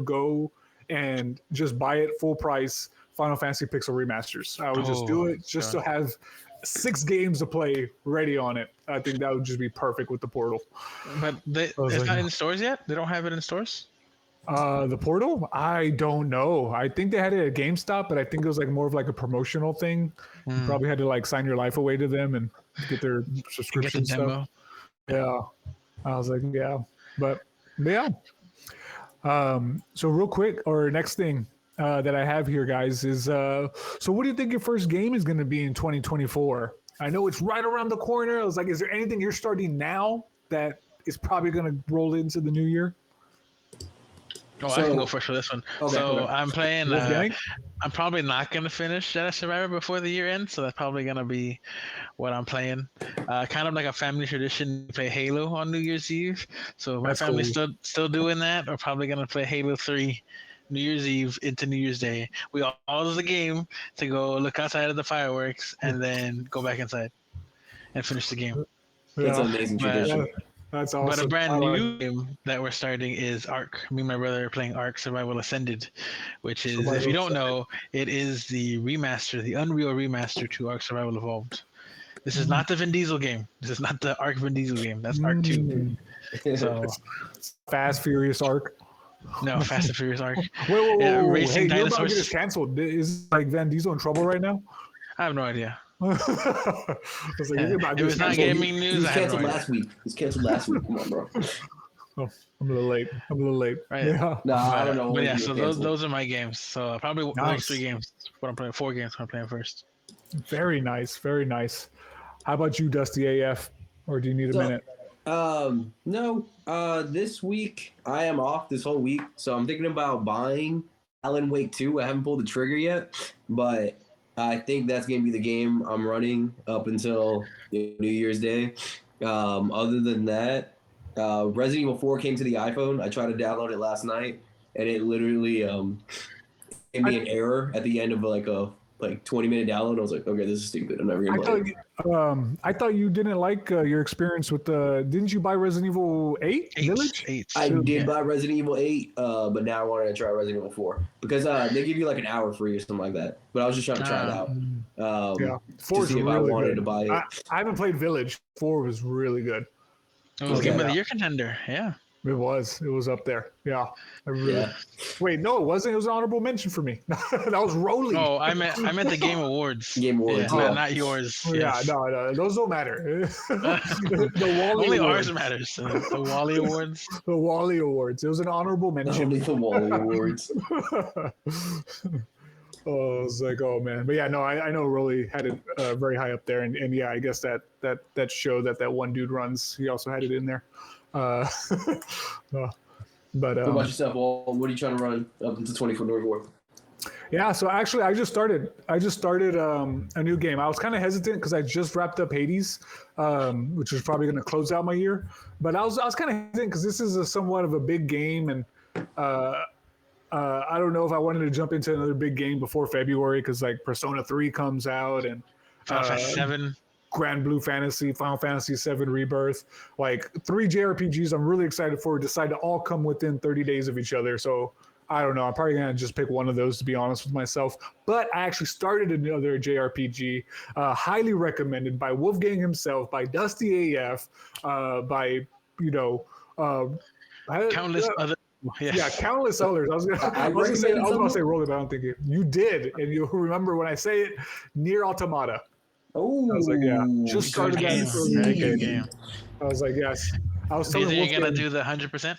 go and just buy it full price. Final Fantasy Pixel Remasters. I would just do it just to have 6 games to play ready on it. I think that would just be perfect with the Portal. But it's not in stores yet? They don't have it in stores? The Portal? I don't know. I think they had it at GameStop, but I think it was like more of like a promotional thing. You probably had to like sign your life away to them and get their subscription Get the demo. stuff. Yeah. I was like, yeah. But yeah. So real quick, or next thing that I have here, guys, is so what do you think your first game is going to be in 2024? I know it's right around the corner. I was like, is there anything you're starting now that is probably going to roll into the new year? Oh, I can go first for this one. Okay. I'm playing. I'm probably not gonna finish Jedi Survivor before the year ends, so that's probably gonna be what I'm playing. Kind of like a family tradition, play Halo on New Year's Eve. So my family's still doing that. We're probably gonna play Halo 3 New Year's Eve into New Year's Day. We all pause the game to go look outside of the fireworks and then go back inside and finish the game. That's an amazing tradition. That's awesome. But a brand new game that we're starting is Ark. Me and my brother are playing Ark Survival Ascended, which is, if you don't know, it is the remaster, the Unreal remaster to Ark Survival Evolved. This is not the Vin Diesel game. This is not the Ark Vin Diesel game. That's Ark 2. So Fast Furious Ark. No, Fast and Furious Ark. Whoa. Racing hey, dinosaurs. You're about to get this canceled. Is like Van Diesel in trouble right now? I have no idea. I was like, it was not gaming news. He was canceled last week. He's canceled last week. Come on, bro. Oh, I'm a little late. Right. Yeah. No, I don't know. But yeah, so those are my games. So probably the next 3 games. What I'm playing, 4 games. I'm playing first. Very nice. How about you, Dusty AF? Or do you need a minute? No. This week I am off this whole week, so I'm thinking about buying Alan Wake 2. I haven't pulled the trigger yet, but I think that's going to be the game I'm running up until New Year's Day. Other than that, Resident Evil 4 came to the iPhone. I tried to download it last night, and it literally gave me an error at the end of like a 20-minute download. I was like, okay, this is stupid. I'm never going to play it. I thought you didn't like your experience with didn't you buy Resident Evil 8 Village? 8. I did buy Resident Evil 8, but now I wanted to try Resident Evil 4 because they give you like an hour free or something like that. But I was just trying to try it out. Yeah, 4 to see if I wanted to buy it. I haven't played Village. 4 was really good. It was Game of the Year contender. Yeah. It was up there. Yeah. Wait, no, it wasn't. It was an honorable mention for me. That was Rolling. Oh, I meant the Game Awards. Game Awards. Yeah, not yours. Yeah, no, those don't matter. The Wally Only Awards. ours matters. The Wally Awards. The Wally Awards. It was an honorable mention. Only the Wally Awards. Oh, I was like, oh man, but yeah, no, I know Rolly had it very high up there, and yeah, I guess that show that one dude runs, he also had it in there. But what about yourself? Well, what are you trying to run up into 24? Yeah, so actually, I just started a new game. I was kind of hesitant because I just wrapped up Hades, which was probably going to close out my year. But I was kind of hesitant because this is somewhat of a big game, and I don't know if I wanted to jump into another big game before February because like Persona 3 comes out and Final Fantasy 7. Grand Blue Fantasy, Final Fantasy VII Rebirth, like 3 JRPGs I'm really excited for, decide to all come within 30 days of each other. So I don't know. I'm probably going to just pick one of those, to be honest with myself. But I actually started another JRPG, highly recommended by Wolfgang himself, by Dusty AF, by, countless other. Yes. Yeah, countless others. I was going to say Rolling, but I don't think you did. And you'll remember when I say it, Near Automata. Oh, I was like, yeah, just started that. Very good game. I was like, yes. I was Do you telling think you're Wolfgang, going to do the 100%?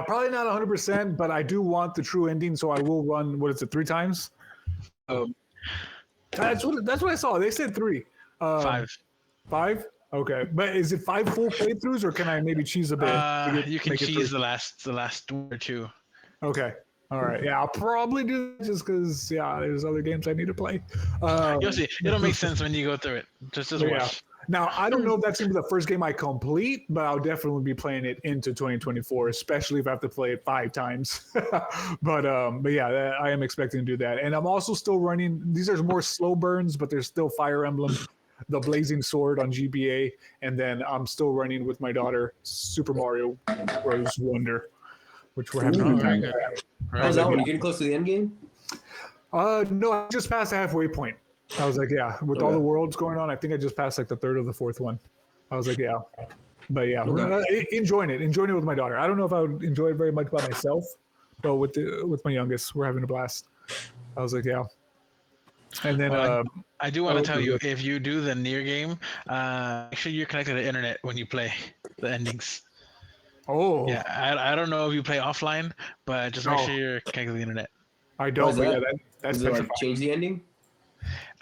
probably not 100%, but I do want the true ending, so I will run. What is it? 3 times? That's what I saw. They said 3. 5. 5? Okay, but is it 5 full playthroughs, or can I maybe cheese a bit? You can cheese the last 1 or 2. Okay. All right. Yeah, I'll probably do that just because, there's other games I need to play. You'll see. It'll make sense when you go through it. Just watch. Yeah. Now, I don't know if that's going to be the first game I complete, but I'll definitely be playing it into 2024, especially if I have to play it 5 times. but yeah, I am expecting to do that. And I'm also still running. These are more slow burns, but there's still Fire Emblem, the Blazing Sword on GBA. And then I'm still running with my daughter Super Mario Bros. Wonder, which we're having a Ooh. good time. How's that one? You getting close to the end game? No, I just passed the halfway point. I was like, yeah, with all the worlds going on, I think I just passed like the third or the fourth one. I was like, yeah. But yeah, enjoying it with my daughter. I don't know if I would enjoy it very much by myself, but with my youngest, we're having a blast. I was like, yeah. And then I do want to tell you, if you do the near game, make sure you're connected to the internet when you play the endings. Oh. Yeah, I don't know if you play offline, but just make sure you're connected to the internet. I don't. But yeah, that's Does it like change the ending?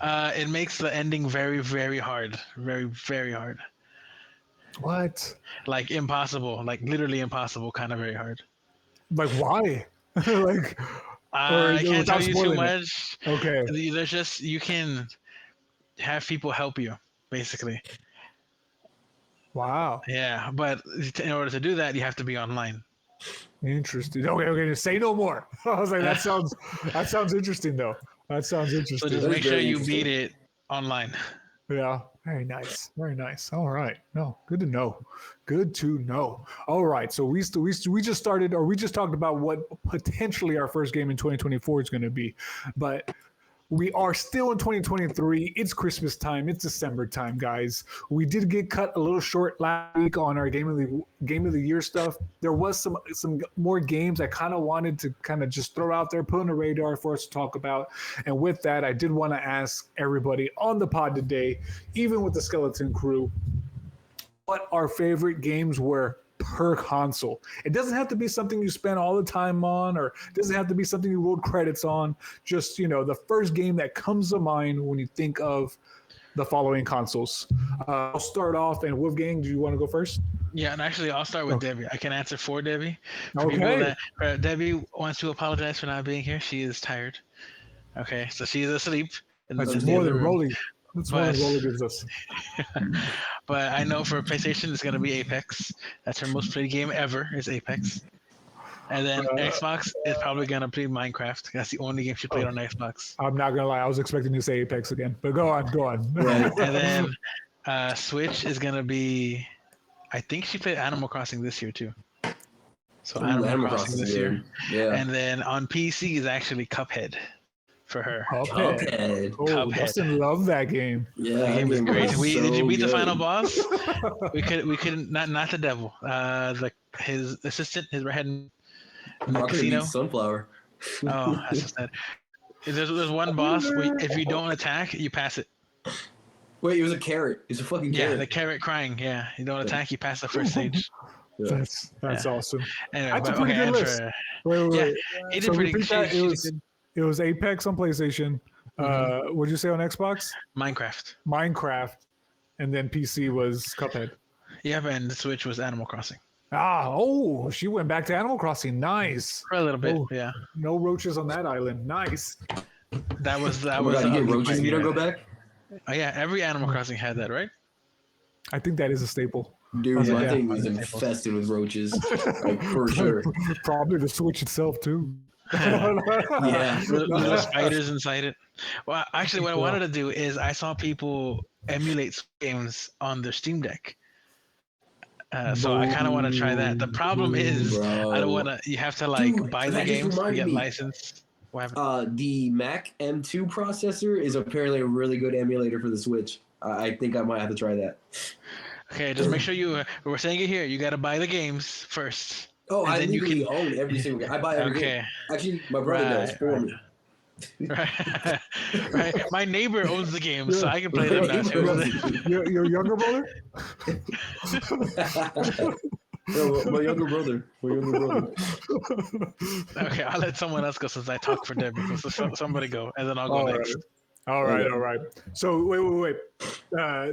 It makes the ending very, very hard. Very, very hard. What? Like impossible. Like literally impossible. Kind of very hard. Like why? Like I can't tell you too much. Okay. There's just you can have people help you, basically. Wow. Yeah, but in order to do that, you have to be online. Interesting. Okay. Say no more. I was like, that sounds interesting though. That sounds interesting. So just make sure you beat it online. Yeah. Very nice. Very nice. All right. No, good to know. Good to know. All right. So we just started, or we just talked about what potentially our first game in 2024 is going to be, but we are still in 2023. It's Christmas time. It's December time, guys. We did get cut a little short last week on our game of the year stuff. There was some more games I kind of wanted to kind of just throw out there, put on the radar for us to talk about. And with that, I did want to ask everybody on the pod today, even with the skeleton crew, what our favorite games were per console. It doesn't have to be something you spend all the time on, or it doesn't have to be something you rolled credits on. Just, the first game that comes to mind when you think of the following consoles. I'll start off, and Wolfgang, do you want to go first? Yeah, and actually, I'll start with Debbie. I can answer for Debbie. For Okay. Debbie wants to apologize for not being here. She is tired. Okay, so she is asleep. That's more than Rolly. That's what Rolly gives us. But I know for PlayStation, it's going to be Apex. That's her most played game ever, is Apex. And then Xbox is probably going to play Minecraft. That's the only game she played on Xbox. I'm not going to lie. I was expecting you to say Apex again. But go on. Right. And then Switch is going to be... I think she played Animal Crossing this year, too. So Animal Crossing this year. Yeah. And then on PC is actually Cuphead. For her. Cuphead. Oh, Dustin loved that game. Yeah, that game was great. Did you beat good. the final boss? we could not the devil. His assistant, his redhead casino. Sunflower. Oh, that's so sad. There's one boss where if you don't attack, you pass it. Wait, he was a carrot. He's a fucking carrot. Yeah, the carrot crying. Yeah, you don't attack, you pass the first stage. Yeah. That's awesome. Anyway, that's a pretty good list. Wait. Yeah, he did pretty good. It was Apex on PlayStation. What'd you say on Xbox? Minecraft. And then PC was Cuphead. Yeah, and the Switch was Animal Crossing. She went back to Animal Crossing. Nice. For a little bit, yeah. No roaches on that island. Nice. That was. You get roaches if you don't go back? Oh yeah, every Animal Crossing had that, right? I think that is a staple. Dude, my thing was infested with roaches, like, for sure. Probably the Switch itself too. Yeah, little spiders inside it. Well, actually, what I wanted to do is I saw people emulate games on their Steam Deck. So I kind of want to try that. The problem is, I don't want to. You have to buy the games to get licensed. The Mac M2 processor is apparently a really good emulator for the Switch. I think I might have to try that. Okay, just make sure we're saying it here. You got to buy the games first. Oh, I legally own every single game. I buy every game. Actually, my brother does for me. Right. My neighbor owns the game, so I can play them now too. Your younger brother? No, my younger brother. Okay, I'll let someone else go since I talk for Debbie. So somebody go, and then I'll go next. All right. So wait.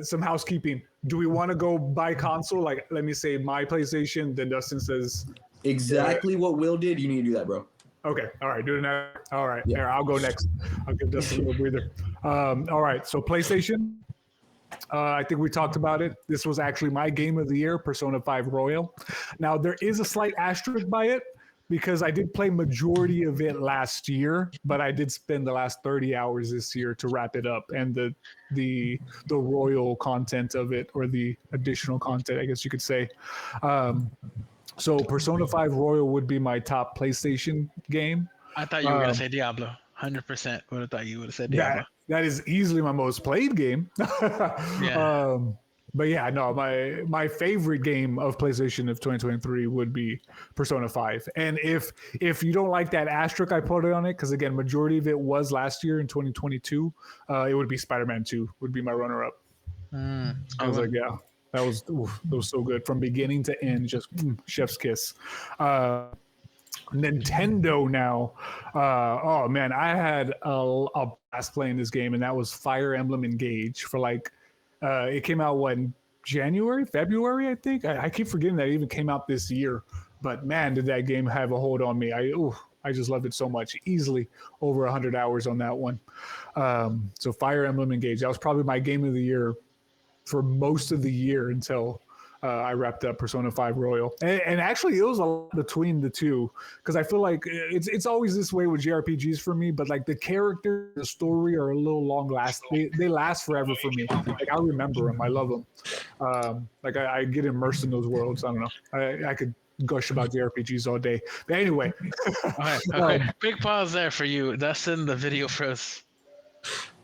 Some housekeeping. Do we want to go by console? Like, let me say my PlayStation. Then Dustin says exactly what Will did. You need to do that, bro. Okay. All right. Do it now. All right. Yeah. There, I'll go next. I'll give Dustin a little breather. All right. So PlayStation. I think we talked about it. This was actually my game of the year, Persona 5 Royal. Now, there is a slight asterisk by it because I did play majority of it last year, but I did spend the last 30 hours this year to wrap it up. And the Royal content of it, or the additional content, I guess you could say, So Persona 5 Royal would be my top PlayStation game. I thought you were gonna say Diablo. 100% would have thought you would have said Diablo. That is easily my most played game. Yeah. But yeah, no, my favorite game of PlayStation of 2023 would be Persona 5. And if you don't like that asterisk I put on it, because again, majority of it was last year in 2022, it would be Spider-Man 2 would be my runner-up. I was like, yeah, that was so good from beginning to end, just chef's kiss. Nintendo now. Oh man, I had a blast playing this game, and that was Fire Emblem Engage for like. It came out when January, February, I think. I keep forgetting that it even came out this year. But man, did that game have a hold on me? I just loved it so much. Easily over 100 hours on that one. So Fire Emblem Engage. That was probably my game of the year for most of the year until I wrapped up Persona 5 Royal. And actually, it was a lot between the two because I feel like it's always this way with JRPGs for me, but like the character, the story are a little long lasting. They last forever for me. Like I remember them. I love them. Like I get immersed in those worlds. I don't know. I could gush about JRPGs all day. But anyway. Okay. Big pause there for you. Dustin, the video froze.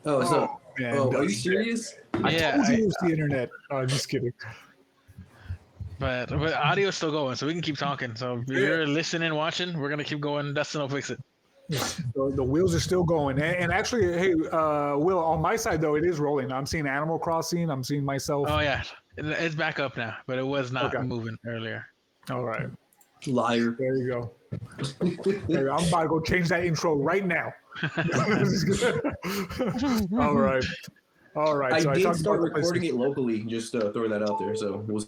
Man, are you serious? I told you it was the internet. Just kidding. But audio's still going, so we can keep talking. So if you're listening, watching, we're gonna keep going. Dustin will fix it. The wheels are still going, and actually, hey, Will, on my side though, it is rolling. I'm seeing Animal Crossing. I'm seeing myself. Oh yeah, it's back up now, but it was not moving earlier. All right, liar. There you go. I'm about to go change that intro right now. All right. I did start recording it locally, just throwing that out there. So we'll see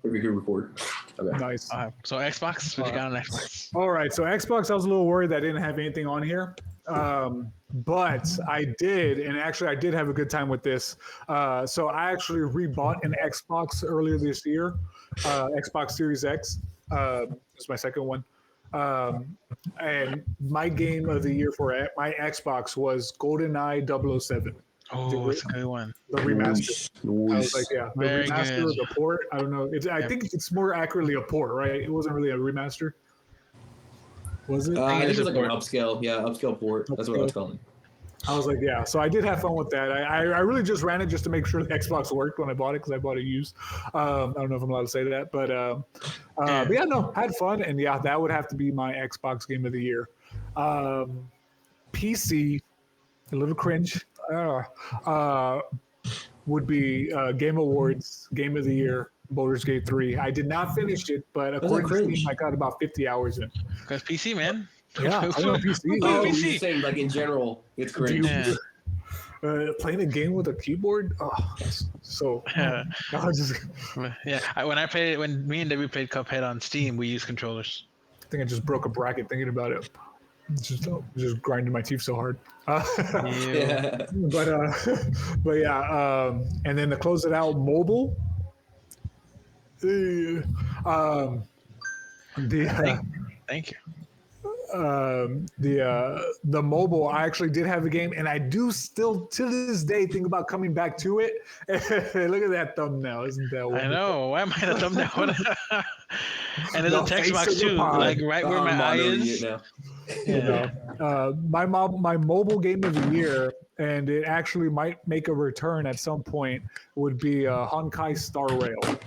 if we can record. Okay. Nice. So Xbox, what you got on Xbox? All right. So Xbox, I was a little worried that I didn't have anything on here. But I did, and actually I did have a good time with this. So I actually rebought an Xbox earlier this year, Xbox Series X. It's my second one. And my game of the year for my Xbox was GoldenEye 007. Oh, it's a good one. The remaster. Nice. I was like, yeah, the Very remaster good. or the port. I don't know. I think it's more accurately a port, right? It wasn't really a remaster. Was it? I think it was like an upscale. Yeah, upscale port. That's what I was calling. I was like, yeah. So I did have fun with that. I really just ran it just to make sure the Xbox worked when I bought it because I bought it used. I don't know if I'm allowed to say that, but yeah, no, had fun. And yeah, that would have to be my Xbox game of the year. PC, a little cringe, would be Game Awards Game of the Year, Baldur's Gate 3. I did not finish it, but according to Steam, I got about 50 hours in. Because PC, man. Yeah, I know PC. Oh, you're saying like in general, it's cringe. Yeah. Playing a game with a keyboard, so Yeah. just, when me and Debbie played Cuphead on Steam, we used controllers. I think I just broke a bracket thinking about it. Just grinding my teeth so hard. Yeah. But yeah, and then to close it out, mobile. Thank you. The mobile, I actually did have a game, and I do still to this day think about coming back to it. Look at that thumbnail, isn't that wonderful? I know. Why am I the thumbnail? And there's a text box too, like right where my eye is. Yeah. My mobile game of the year, and it actually might make a return at some point, would be Honkai Star Rail.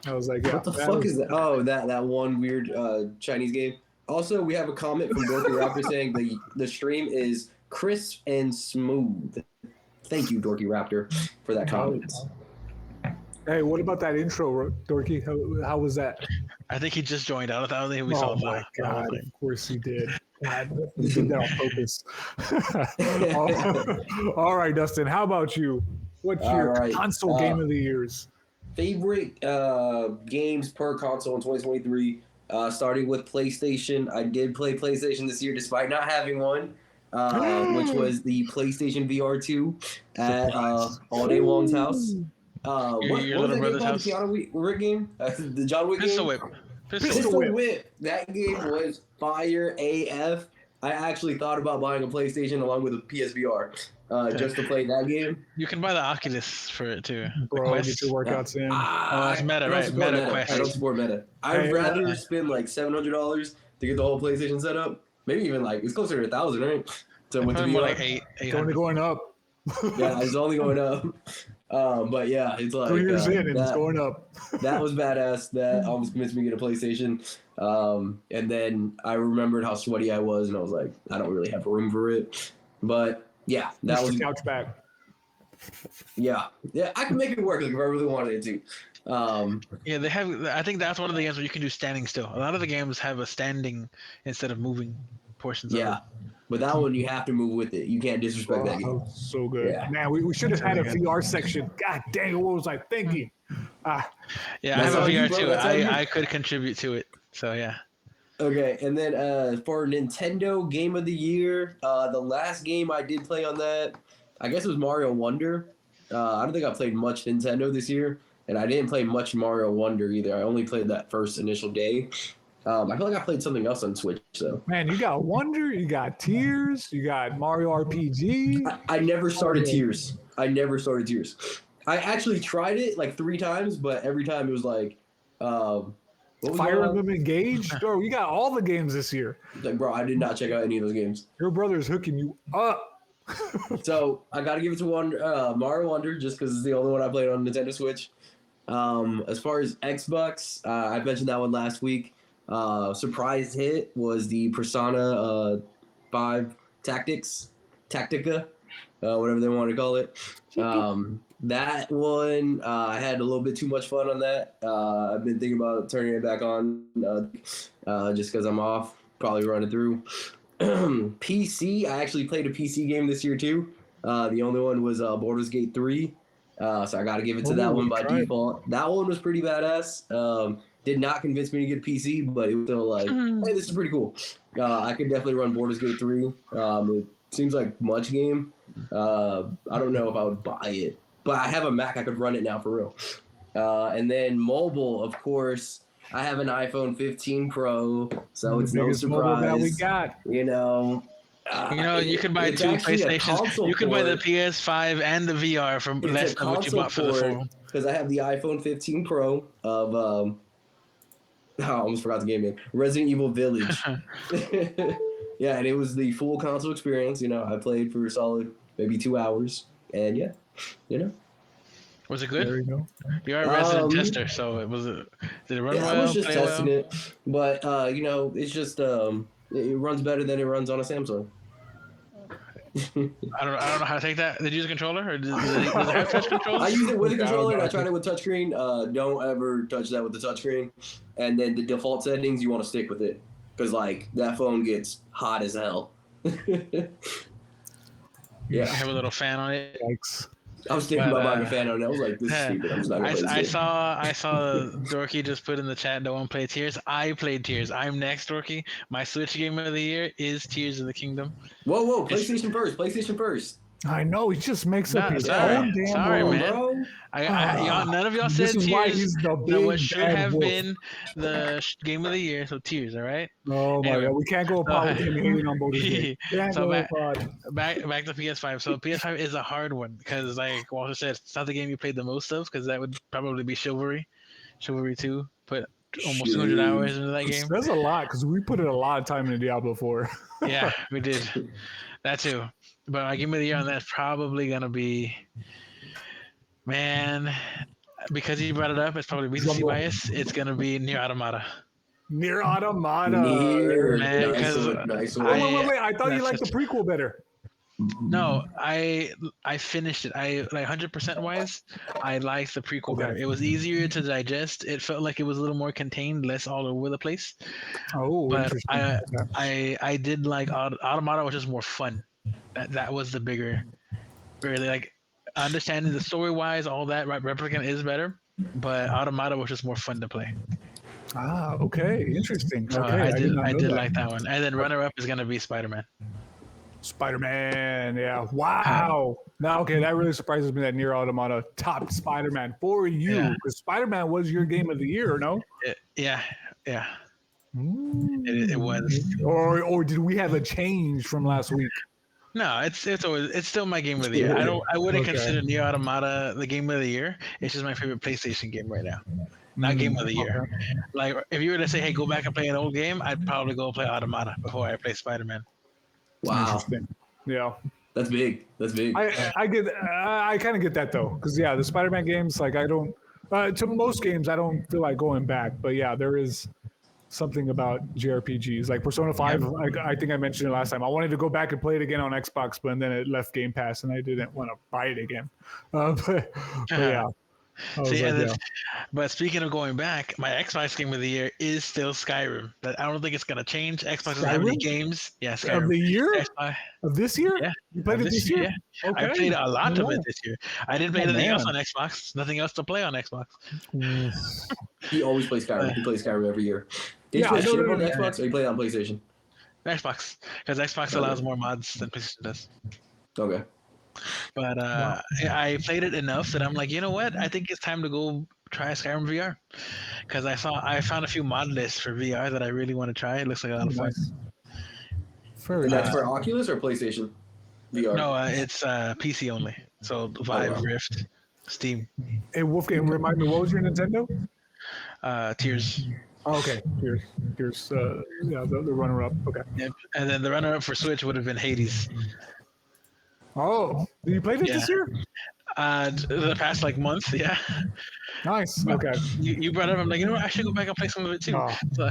I was like, yeah. What the fuck is that? Oh, that one weird Chinese game. Also, we have a comment from Dorky Raptor saying the stream is crisp and smooth. Thank you, Dorky Raptor, for that comment. Hey, what about that intro, Dorky? How was that? I think he just joined out. I don't think we saw him. Oh my god! Of course he did. He did that on purpose. All right, Dustin. How about you? What's your console game of the years? Favorite games per console in 2023. Starting with PlayStation. I did play PlayStation this year despite not having one, which was the PlayStation VR 2 at All Day Long's house. What was that game called? The Keanu Wick game? The John Wick game? Pistol Whip. Pistol Whip. That game was fire AF. I actually thought about buying a PlayStation along with a PSVR just to play that game. You can buy the Oculus for it too. The Bro, get Quest. your workouts in. Oh, it's Meta, I don't right? support Meta Meta. Quest. I don't support Meta. I'd Hey, rather spend like $700 to get the whole PlayStation set up. Maybe even like it's closer to 1,000, right? So with the Probably more VR, like eight. It's only going up. yeah, it's only going up. But yeah, it's like 3 years in and it's that. going up. That was badass. That almost convinced me to get a PlayStation. And then I remembered how sweaty I was, and I was like, I don't really have room for it. But yeah, that Mr. was couch back. yeah. I could make it work like, if I really wanted it to. Yeah, they have. I think that's one of the games where you can do standing still. A lot of the games have a standing instead of moving portions of it. Yeah, but that one you have to move with it. You can't disrespect that game. So good. Yeah. Man, we should have had a Really good. VR section. God dang it, what was I thinking? Yeah, I That's have a all you, VR bro. too. That's all you. I could contribute to it. So yeah. Okay, and then for Nintendo Game of the Year, the last game I did play on that, I guess it was Mario Wonder. I don't think I played much Nintendo this year, and I didn't play much Mario Wonder either. I only played that first initial day. I feel like I played something else on Switch, though. Man, you got Wonder, you got Tears, you got Mario RPG. I never started yeah. Tears. I never started Tears. I actually tried it like 3 times, but every time it was like, what was Fire going on? Emblem Engage. Bro, you got all the games this year. Like, bro, I did not check out any of those games. Your brother's hooking you up. So I got to give it to Mario Wonder just because it's the only one I played on Nintendo Switch. As far as Xbox, I mentioned that one last week. Surprise hit was the Persona 5 Tactica, whatever they want to call it. That one, I had a little bit too much fun on that. I've been thinking about turning it back on just because I'm off, probably run it through. PC, I actually played a PC game this year too. The only one was Baldur's Gate 3. So I got to give it to that one by default. That one was pretty badass. Did not convince me to get a PC, but it was still like, hey, this is pretty cool. I could definitely run Baldur's Gate 3. It seems like much game. I don't know if I would buy it, but I have a Mac. I could run it now for real. And then mobile, of course. I have an iPhone 15 Pro, so it's no surprise. That we got. You know, you could buy it's 2 actually a PlayStations. console You could buy the port. PS5 and the VR for less than what you bought for the phone. Because I have the iPhone 15 Pro of I almost forgot the game name. Resident Evil Village. Yeah, and it was the full console experience. You know, I played for a solid maybe 2 hours, and yeah, you know. Was it good? There you go. You're a resident tester, so it was. Did it run well? I was just play testing well? it, but you know, it's just it runs better than it runs on a Samsung. I don't know how to take that. Did you use a controller or does it have touch controls? I use it with a controller and I tried it with touchscreen. Don't ever touch that with the touchscreen. And then the default settings, you want to stick with it because like that phone gets hot as hell. Yeah, I have a little fan on it. Yikes. I was thinking about buying a fan on it. I was like, this is stupid. I'm just not gonna play this game. I saw Dorky just put in the chat no one played Tears. I played Tears. I'm next, Dorky. My Switch game of the year is Tears of the Kingdom. Whoa, PlayStation first. PlayStation first. I know, he just makes up his sorry. own damn Sorry, world. man. Bro. None of y'all said This is why Tears. he's the No, what big should bad have wolf. been the game of the year. So Tears, all right. Oh my Anyway. god, we can't go apart with him hating on Baldur's Gate. Can't So go back- apart. Back to PS5. So PS5 is a hard one because, like Walter said, it's not the game you played the most of because that would probably be Chivalry 2. Put almost 200 hours into that game. That's a lot because we put in a lot of time into Diablo 4. Yeah, we did that too. But my game of the year on that's probably gonna be, man, because you brought it up. It's probably recency bias. It's gonna be Nier Automata. Nier Automata. Man, Nice 'cause one, nice Oh, one. wait. I thought you that's liked the just- prequel better. No, I finished it. I like 100% wise. I liked the prequel Okay. better. It was easier to digest. It felt like it was a little more contained, less all over the place. Oh, But interesting. I did like Automata, was just more fun. That was the bigger, really like understanding the story wise, all that. Right, Replicant is better, but Automata was just more fun to play. Okay, interesting. So Okay, I did not know that. like that one. And then runner up is gonna be Spider-Man. Spider-Man, yeah. Wow. Now, okay, that really surprises me that Nier Automata topped Spider-Man for you Yeah. because Spider-Man was your game of the year, no? Yeah. It was. Or did we have a change from last week? No, it's still my game of the year. I wouldn't Okay. consider Nier Automata the game of the year. It's just my favorite PlayStation game right now. Not game of the year. Okay. Like if you were to say, hey, go back and play an old game, I'd probably go play Automata before I play Spider-Man. Wow, Interesting. Yeah. that's big. That's big. I kind of get that though, because yeah, the Spider-Man games, like I don't, to most games, I don't feel like going back. But yeah, there is something about JRPGs, like Persona 5. I think I mentioned it last time. I wanted to go back and play it again on Xbox, but then it left Game Pass, and I didn't want to buy it again. But yeah, I was See, like, and then, yeah. but speaking of going back, my Xbox game of the year is still Skyrim. But I don't think it's gonna change. Xbox doesn't have any Skyrim? games. Yeah, Of Skyrim. the year? Xbox, Of this year? yeah, You played of it this year? Yeah, I Okay. played a lot of it Yeah. this year. I didn't play Oh, anything else man. on Xbox. Nothing else to play on Xbox. Oof. He always plays Skyrim. He plays Skyrim every year. Did you Yeah, play no, shit no, on no. Xbox or you play it on PlayStation? Xbox, because Xbox allows more mods than PlayStation does. Okay. But Wow. I played it enough that I'm like, you know what? I think it's time to go try Skyrim VR. Because I found a few mod lists for VR that I really want to try. It looks like a lot of fun. Nice. Very And that's nice. for Oculus or PlayStation VR? No, it's PC only. So Vive, wow. Rift, Steam, Hey, Wolfgang, remind me, what was your Nintendo? Tears. Oh, okay, here's yeah, the runner-up. Okay. Yep. And then the runner-up for Switch would have been Hades. Oh, you played it Yeah. this year? The past like month, yeah. Nice. But Okay. you brought it up. I'm like, you know what? I should go back and play some of it too. Oh, So,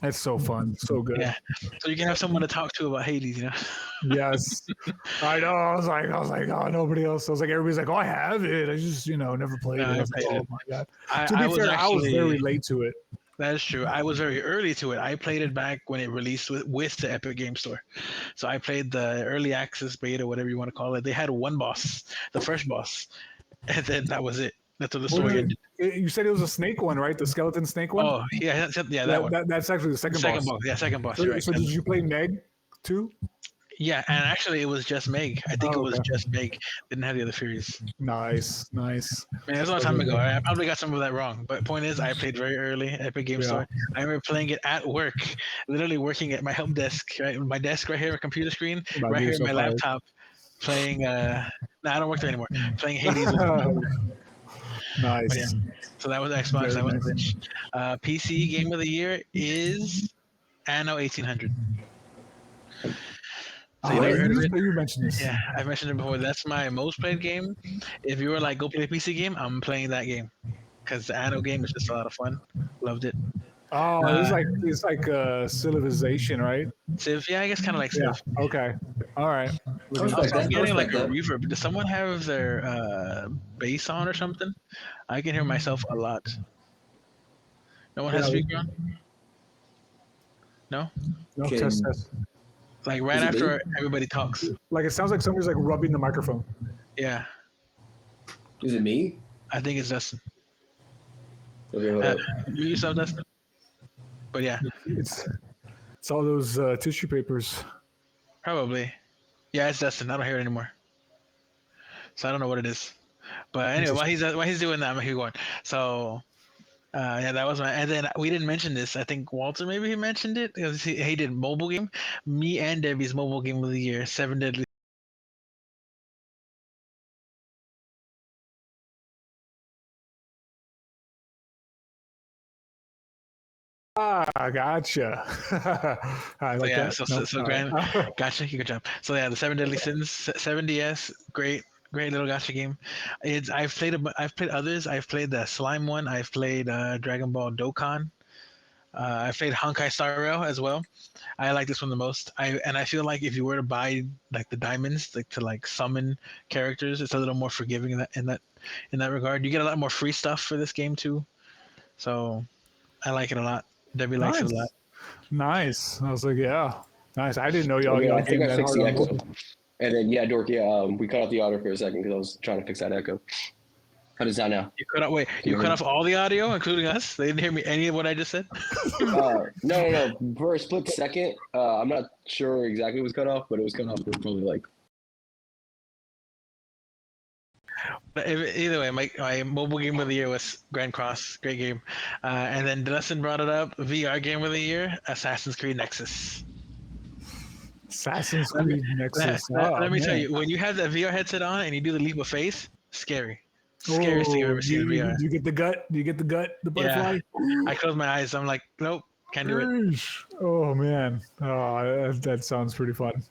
it's so fun, so good. yeah. So you can have someone to talk to about Hades, you know. Yes, I know. I was like, oh, nobody else. I was like, everybody's like, oh, I have it. I just, never played No, it. I I was like, played oh it. my god. I, To be I was fair, I was very actually late to it. That is true. I was very early to it. I played it back when it released with the Epic Game Store. So I played the early access beta, whatever you want to call it. They had one boss, the first boss, and then that was it. That's what the story ended. You said it was a snake one, right? The skeleton snake one. Oh yeah, that one. That's actually the second boss. Yeah, second boss. So, You're right. so did you play Meg too? Yeah, and actually it was just Meg. I think it was okay. just Meg. Didn't have the other Furies. Nice. Man, it was a long time ago. I probably got some of that wrong. But point is, I played very early Epic Game Store. I remember playing it at work, literally working at my help desk, right? My desk right here, a computer screen, right here, my laptop, playing. No, I don't work there anymore. Playing Hades. Nice. But yeah, so that was Xbox. That was Switch. PC game of the year is Anno 1800. So you never heard of it? You mentioned this. Yeah, I've mentioned it before. That's my most played game. If you were like, go play a PC game, I'm playing that game because the Anno game is just a lot of fun. Loved it. Oh, it's like Civilization, right? Civ, yeah, I guess kind of like Civ. Yeah. Okay. All right. I'm getting like a reverb. Does someone have their bass on or something? I can hear myself a lot. No one has speaker on? No? No, test. Like right after everybody talks. Like it sounds like somebody's like rubbing the microphone. Yeah. Is it me? I think it's Dustin. Okay, You yourself, Dustin? But yeah. It's all those tissue papers. Probably. Yeah, it's Dustin. I don't hear it anymore. So I don't know what it is. But anyway, while he's doing that, I'm gonna keep going. So yeah, that was and then we didn't mention this. I think Walter maybe he mentioned it because he did mobile game. Me and Debbie's mobile game of the year, 7 Deadly. Gotcha. I like that. So Grant, gotcha, good job. So yeah, the 7 Deadly Sins, 7DS, great little gotcha game. I've played others. I've played the slime one. I've played Dragon Ball Dokkan. I've played Honkai Star Rail as well. I like this one the most. I feel like if you were to buy like the diamonds, like to like summon characters, it's a little more forgiving in that regard. You get a lot more free stuff for this game too. So I like it a lot. Debbie likes it a lot. Nice. I was like, yeah, nice. I didn't know y'all. I think I fixed the echo. And then Dork, we cut off the audio for a second because I was trying to fix that echo. How does that now? You cut off all the audio, including us. They didn't hear me any of what I just said. No. For a split second, I'm not sure exactly what was cut off, but it was cut off for probably like. But either way, my mobile game of the year was Grand Cross, great game. And then Dustin brought it up. VR game of the year, Assassin's Creed Nexus. Assassin's Let me, Creed Nexus. Oh, let me tell man. you, when you have that VR headset on and you do the leap of faith, scary. Scariest thing I've Oh, ever seen in VR. do you get the gut? Do you get the gut? The butterfly? I close my eyes. I'm like, nope, can't do it. Eesh. Oh man, that sounds pretty fun.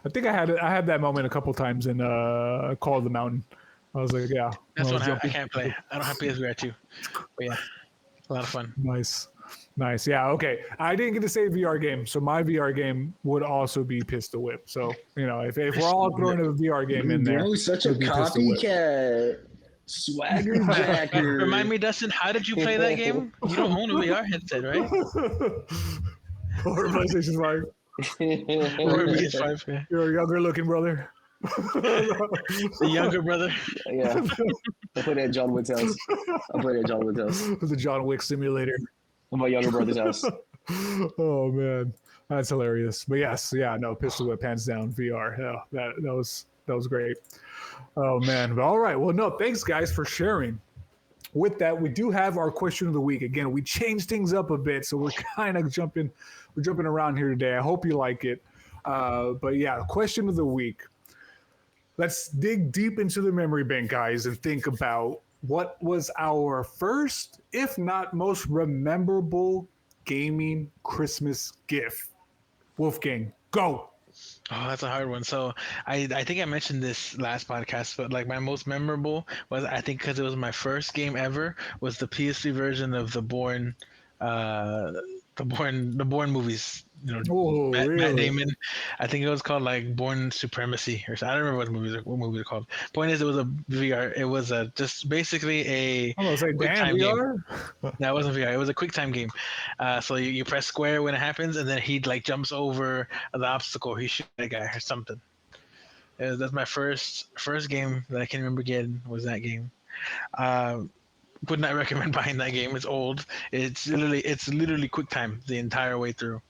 I think I had that moment a couple times in Call of the Mountain. I was like, yeah, That's when one I jumping. can't play. I don't have PSVR 2. But yeah, a lot of fun. Nice. Yeah. Okay. I didn't get to say VR game, so my VR game would also be Pistol Whip. So if we're all throwing a VR game in there, Bro, such a it'd be Pistol Whip. copycat. Swagger Jacker. Remind me, Dustin, how did you play that game? You don't own a VR headset, right? Or PlayStation 5. Or PS5. Yeah. You're a younger looking brother. The younger brother. Yeah. I played at John Wood's house. The John Wick simulator. At my younger brother's house. Oh man, that's hilarious. But yes, yeah, no, Pistol Whip, hands down, VR. Yeah, that was great. Oh man, but all right. Well, no, thanks guys for sharing. With that, we do have our question of the week. Again, we changed things up a bit, so we're kind of jumping around here today. I hope you like it. But yeah, question of the week. Let's dig deep into the memory bank, guys, and think about what was our first, if not most memorable gaming Christmas gift. Wolfgang, go. Oh, that's a hard one. So I think I mentioned this last podcast, but like my most memorable was, I think because it was my first game ever, was the PS3 version of the Bourne movies. Matt Damon. I think it was called like Bourne Supremacy or something. I don't remember what movie it's called. Point is, it was a VR. It was just basically a quick time VR? game. That wasn't VR. It was a quick time game. So you press square when it happens, and then he like jumps over the obstacle. He shoots a guy or something. That's my first game that I can remember getting, was that game. Would not recommend buying that game. It's old. It's literally quick time the entire way through.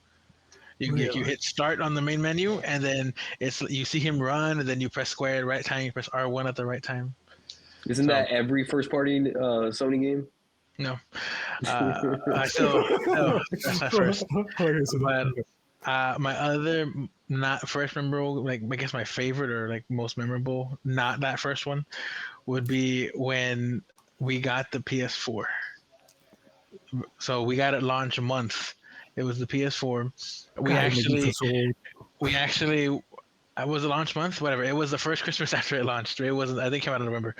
You hit start on the main menu, and then you see him run, and then you press square at the right time. You press R1 at the right time. Isn't that every first party Sony game? No, that's not first. But my other not first memorable, like I guess my favorite or like most memorable, not that first one, would be when we got the PS4. So we got it launch month. It was the PS4. I was a launch month, whatever. It was the first Christmas after it launched. It wasn't. I think it came out in November,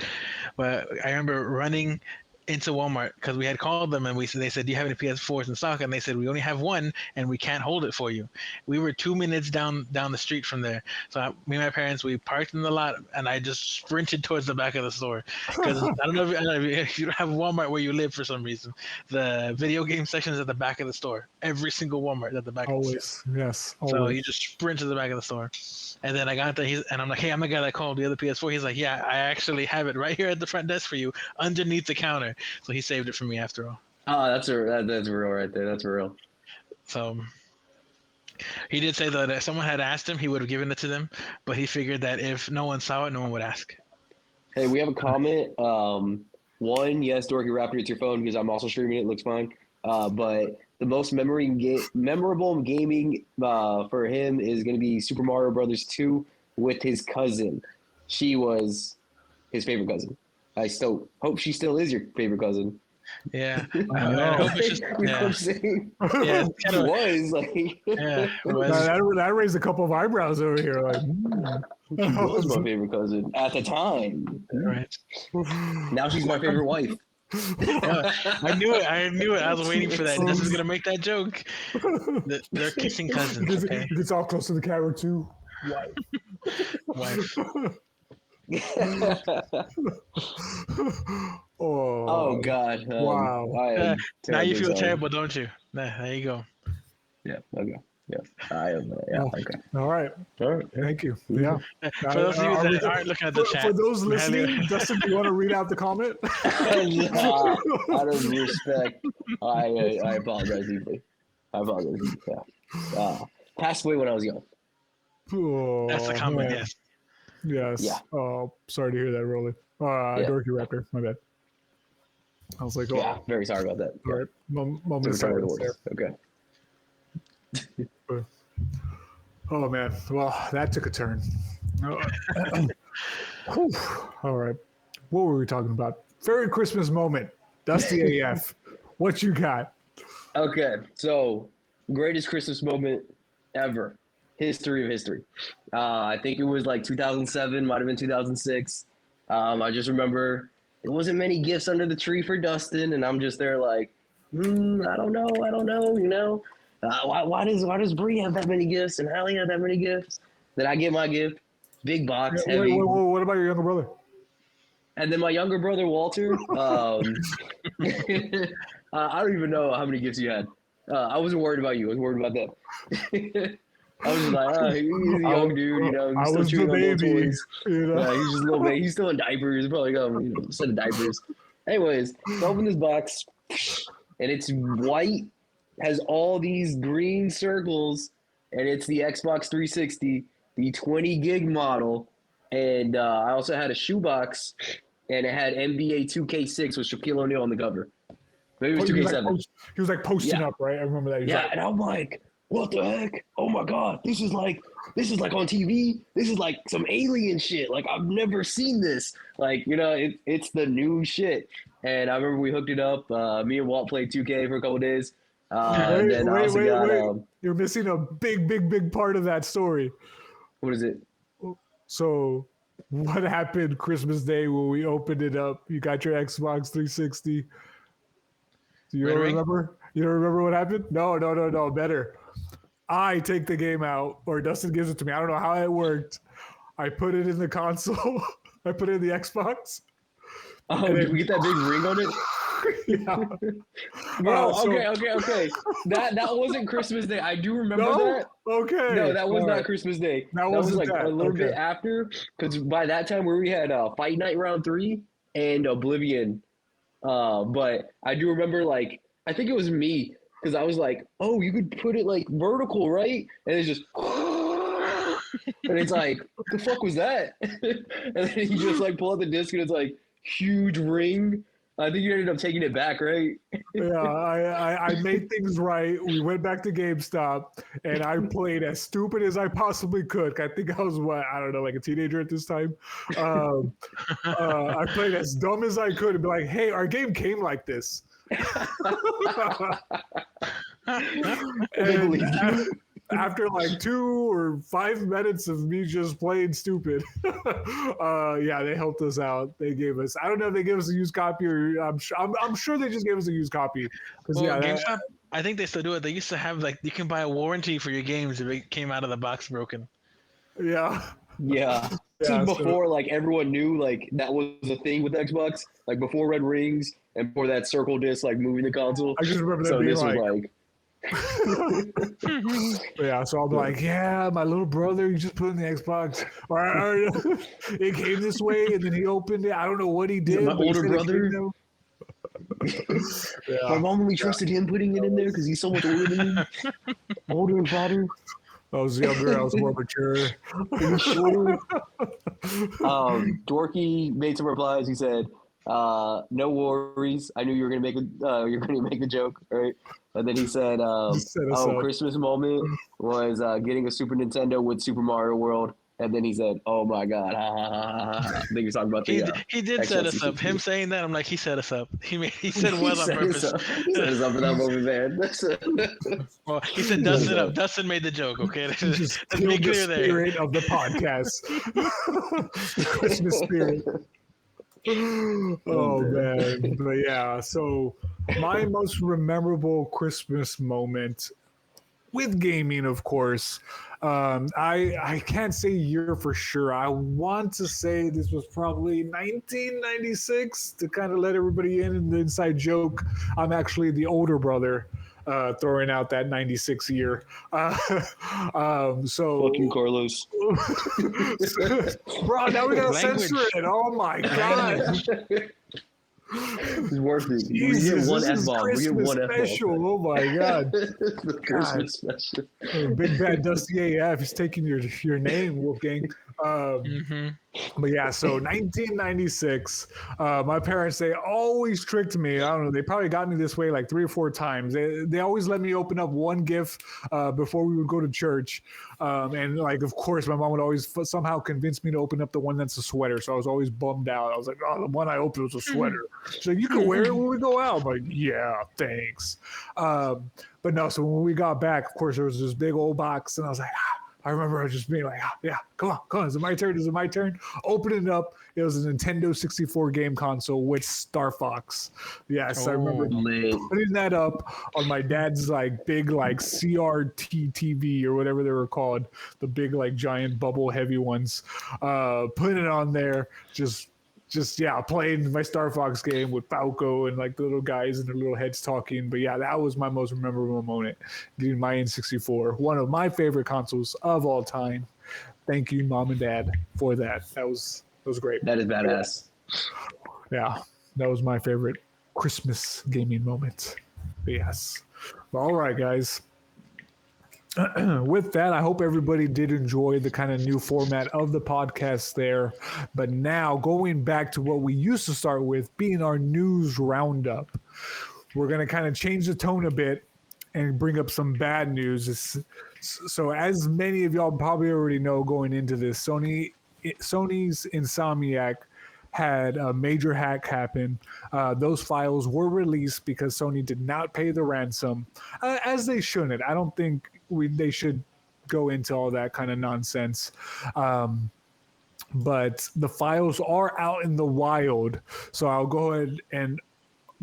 but I remember running into Walmart because we had called them and they said, "Do you have any PS4s in stock?" And they said, "We only have one, and we can't hold it for you." We were 2 minutes down the street from there, so me and my parents, we parked in the lot, and I just sprinted towards the back of the store because I don't know if you don't have Walmart where you live for some reason. The video game section is at the back of the store. Every single Walmart is at the back. Always, yes. Always. So you just sprint to the back of the store. And then I got there, and I'm like, "Hey, I'm the guy that called the other PS4." He's like, "Yeah, I actually have it right here at the front desk for you, underneath the counter." So he saved it for me after all. Oh, that's real right there. That's real. So he did say though that if someone had asked him, he would have given it to them, but he figured that if no one saw it, no one would ask. Hey, we have a comment. One, yes, Dorky Raptor, it's your phone because I'm also streaming it. It looks fine. But the most memorable gaming for him is going to be Super Mario Brothers 2 with his cousin. She was his favorite cousin. I still hope she still is your favorite cousin. Yeah. I hope it's just, I'm saying? Yeah, It was like. Yeah, it was. That raised a couple of eyebrows over here. Like, She was my favorite cousin at the time. Right. Now she's my favorite wife. Yeah, I knew it. I was waiting for that. This is gonna make that joke. They're kissing cousins. Okay. It's all close to the camera too. Wife. Oh God! Wow! Now you feel terrible, don't you? There you go. Yeah. Okay. Yeah. I am. Yeah. Okay. All right. Thank you. Yeah. For those of you that aren't looking at the chat, for those listening, Dustin, do you want to read out the comment? Out of respect, I apologize deeply. Yeah. Passed away when I was young. Oh, that's the comment. man. Yes. Yes. Yeah. Oh, sorry to hear that, Rolly. Dorky Raptor. My bad. I was like, oh, Yeah, very sorry about that. all right. Moment of Sorry, silence there. Okay. Oh man, well that took a turn. Whew. All right, what were we talking about? Favorite Christmas moment, Dusty AF. What you got? Okay, so greatest Christmas moment ever, history of history. I think it was like 2007, might have been 2006. I just remember there wasn't many gifts under the tree for Dustin, and I'm just there like, I don't know, you know. Why does Bree have that many gifts and Hallie have that many gifts? Then I get my gift, big box, heavy. Wait, what about your younger brother? And then my younger brother Walter. I don't even know how many gifts you had. I wasn't worried about you. I was worried about them. I was just like, he's a young dude, you know. He's still chewing on little toys. You know? He's just a little baby. He's still in diapers. Probably got a set of diapers. Anyways, I open this box, and it's white, has all these green circles, and it's the Xbox 360, the 20 gig model, and I also had a shoebox, and it had NBA 2K6 with Shaquille O'Neal on the cover. Maybe it was 2K7. He was like posting up, right? I remember that. Yeah, and I'm like, what the heck? Oh my god, this is like on TV. This is like some alien shit. Like I've never seen this. Like, you know, it's the new shit. And I remember we hooked it up. Me and Walt played 2K for a couple days. Wait. You're missing a big part of that story. What is it? So what happened Christmas Day when we opened it up? You got your Xbox 360. Do you remember? You don't remember what happened? No. Better. I take the game out, or Dustin gives it to me. I don't know how it worked. I put it in the console. I put it in the Xbox. Oh, did we get that big ring on it? Yeah. Bro, okay. That wasn't Christmas Day. I do remember that. Okay. No, that was not Christmas Day. That was like a little bit after, because by that time we had Fight Night Round 3 and Oblivion. But I do remember, like, I think it was me, because I was like, oh, you could put it like vertical, right? And it's just, and it's like, what the fuck was that? And then you just like pull out the disc and it's like huge ring. I think you ended up taking it back, right? Yeah, I made things right. We went back to GameStop, and I played as stupid as I possibly could. I think I was, I don't know, like a teenager at this time. I played as dumb as I could and be like, hey, our game came like this. And after like 2 or 5 minutes of me just playing stupid, they helped us out. They gave us, I don't know if they gave us a used copy, or I'm sure they just gave us a used copy. GameStop, I think they still do it. They used to have, like, you can buy a warranty for your games if it came out of the box broken. Yeah. This is before like everyone knew like that was a thing with Xbox, like before Red Rings and before that circle disc like moving the console. I just remember that being like yeah, so I'm like, yeah, my little brother, he just put in the Xbox. Or it came this way, and then he opened it. I don't know what he did. My older brother. My mom only trusted him putting it in there because he's so much older than me. Older and fatter. I was younger. I was more mature. Dorky made some replies. He said, "No worries. I knew you were gonna make a joke, right?" And then he said, Christmas moment was getting a Super Nintendo with Super Mario World. And then he said, "Oh my God!" I think he was talking about the. He did set us up. Him saying that, I'm like, he set us up. He said it was on purpose. He set us up for that moment, man. Well, he said Dustin up. Dustin made the joke. Okay, let's be clear there. Spirit of the podcast, the Christmas spirit. Oh man, but yeah. So my most memorable Christmas moment with gaming, of course. I can't say year for sure. I want to say this was probably 1996 to kind of let everybody in the inside joke. I'm actually the older brother, throwing out that 96 year. So fuck you, Carlos. Bro, now we gotta censor it. Oh my God. It's worth it. Jesus, we get one this F-bomb. Christmas We get one special. F-bomb. Oh my God. The Christmas special. Big bad Dusty AF is taking your name, Wolfgang. But yeah, so 1996, my parents, they always tricked me. I don't know, they probably got me this way like 3 or 4 times. They always let me open up one gift before we would go to church. And like, of course, my mom would always somehow convince me to open up the one that's a sweater. So I was always bummed out. I was like, oh, the one I opened was a sweater. She's like, you can wear it when we go out. I'm like, yeah, thanks. But no, so when we got back, of course, there was this big old box, and I was like, I remember just being like, yeah, come on. Is it my turn? Is it my turn? Opening it up, it was a Nintendo 64 game console with Star Fox. Yes, I remember putting that up on my dad's like big like CRT TV or whatever they were called, the big like giant bubble heavy ones. Putting it on there, just playing my Star Fox game with Falco and like the little guys and their little heads talking. But yeah, that was my most memorable moment, getting my N64, one of my favorite consoles of all time. Thank you, Mom and Dad, for that. That was great. That is badass. Yeah, that was my favorite Christmas gaming moment. But yes. Well, all right, guys. With that, I hope everybody did enjoy the kind of new format of the podcast there. But now, going back to what we used to start with, being our news roundup, we're going to kind of change the tone a bit and bring up some bad news. So, as many of y'all probably already know going into this, Sony's Insomniac had a major hack happen. Those files were released because Sony did not pay the ransom, as they shouldn't. I don't think they should go into all that kind of nonsense. But the files are out in the wild. So I'll go ahead and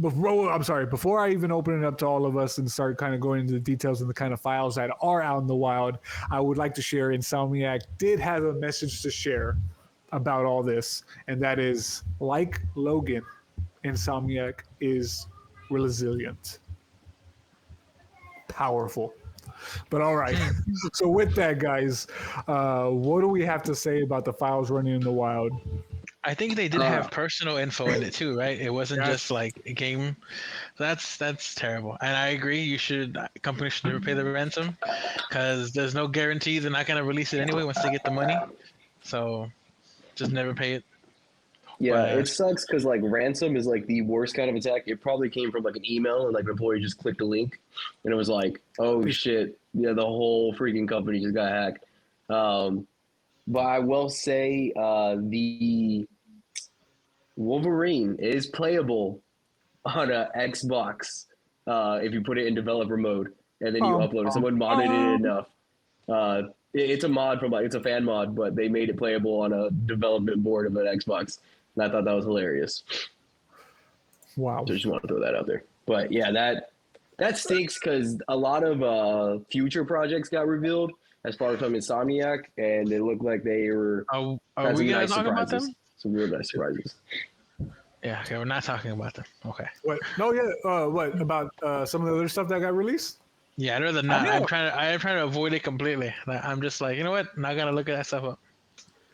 before I even open it up to all of us and start kind of going into the details of the kind of files that are out in the wild, I would like to share Insomniac did have a message to share about all this, and that is, like Logan, Insomniac is resilient. Powerful. But all right. So with that, guys, what do we have to say about the files running in the wild? I think they did have personal info in it too, right? It wasn't just like a game. That's terrible. And I agree, companies should never pay the ransom because there's no guarantee they're not gonna release it anyway once they get the money. So just never pay it. Yeah, it sucks because like ransom is like the worst kind of attack. It probably came from like an email and like an employee just clicked a link and it was like, oh shit, yeah, the whole freaking company just got hacked. But I will say the Wolverine is playable on a Xbox if you put it in developer mode and then you upload it. Someone modded it enough. It's a mod from it's a fan mod, but they made it playable on a development board of an Xbox. And I thought that was hilarious. Wow. So I just want to throw that out there. But yeah, that stinks because a lot of future projects got revealed as far as from Insomniac, and it looked like they were are we gonna talk about them? Some real nice surprises. Yeah, okay, we're not talking about them. Okay. What? No, yeah. What about some of the other stuff that got released? Yeah, I'd rather not. I'm trying to avoid it completely. I'm just like, you know what? Not gonna look at that stuff up.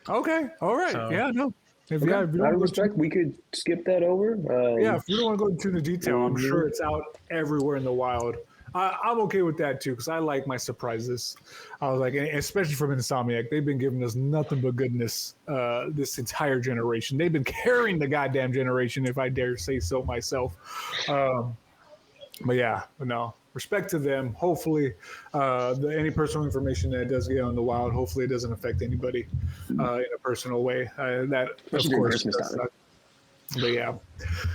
Okay. All right. So, yeah. No. If out of respect, we could skip that over. Yeah, if you don't want to go into the detail, I'm sure it's out everywhere in the wild. I'm okay with that too because I like my surprises. I was like, especially from Insomniac, they've been giving us nothing but goodness this entire generation. They've been carrying the goddamn generation, if I dare say so myself. But yeah, no. Respect to them. Hopefully, any personal information that does get on the wild, hopefully it doesn't affect anybody in a personal way. That, of course, but yeah.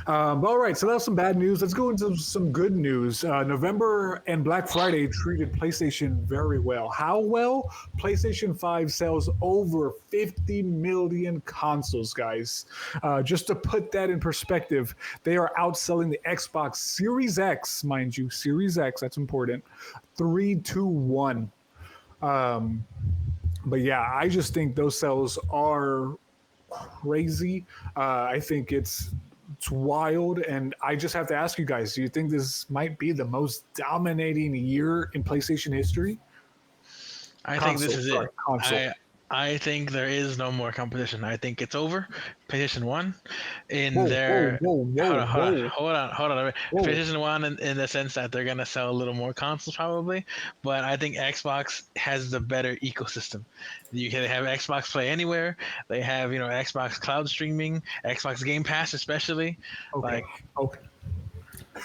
All right, so that was some bad news. Let's go into some good news. November and Black Friday treated PlayStation very well. How well? PlayStation 5 sells over 50 million consoles, guys. Just to put that in perspective, they are outselling the Xbox Series X, mind you, Series X, that's important, 3-1. But yeah, I just think those sales are crazy. I think it's wild, and I just have to ask you guys, do you think this might be the most dominating year in PlayStation history? I think this is it. I think there is no more competition. I think it's over. PlayStation One, in Whoa, their whoa, whoa, whoa, hold on. whoa. PlayStation One, in the sense that they're gonna sell a little more consoles probably, but I think Xbox has the better ecosystem. You can have Xbox Play Anywhere. They have Xbox Cloud Streaming, Xbox Game Pass especially. Okay, Like okay.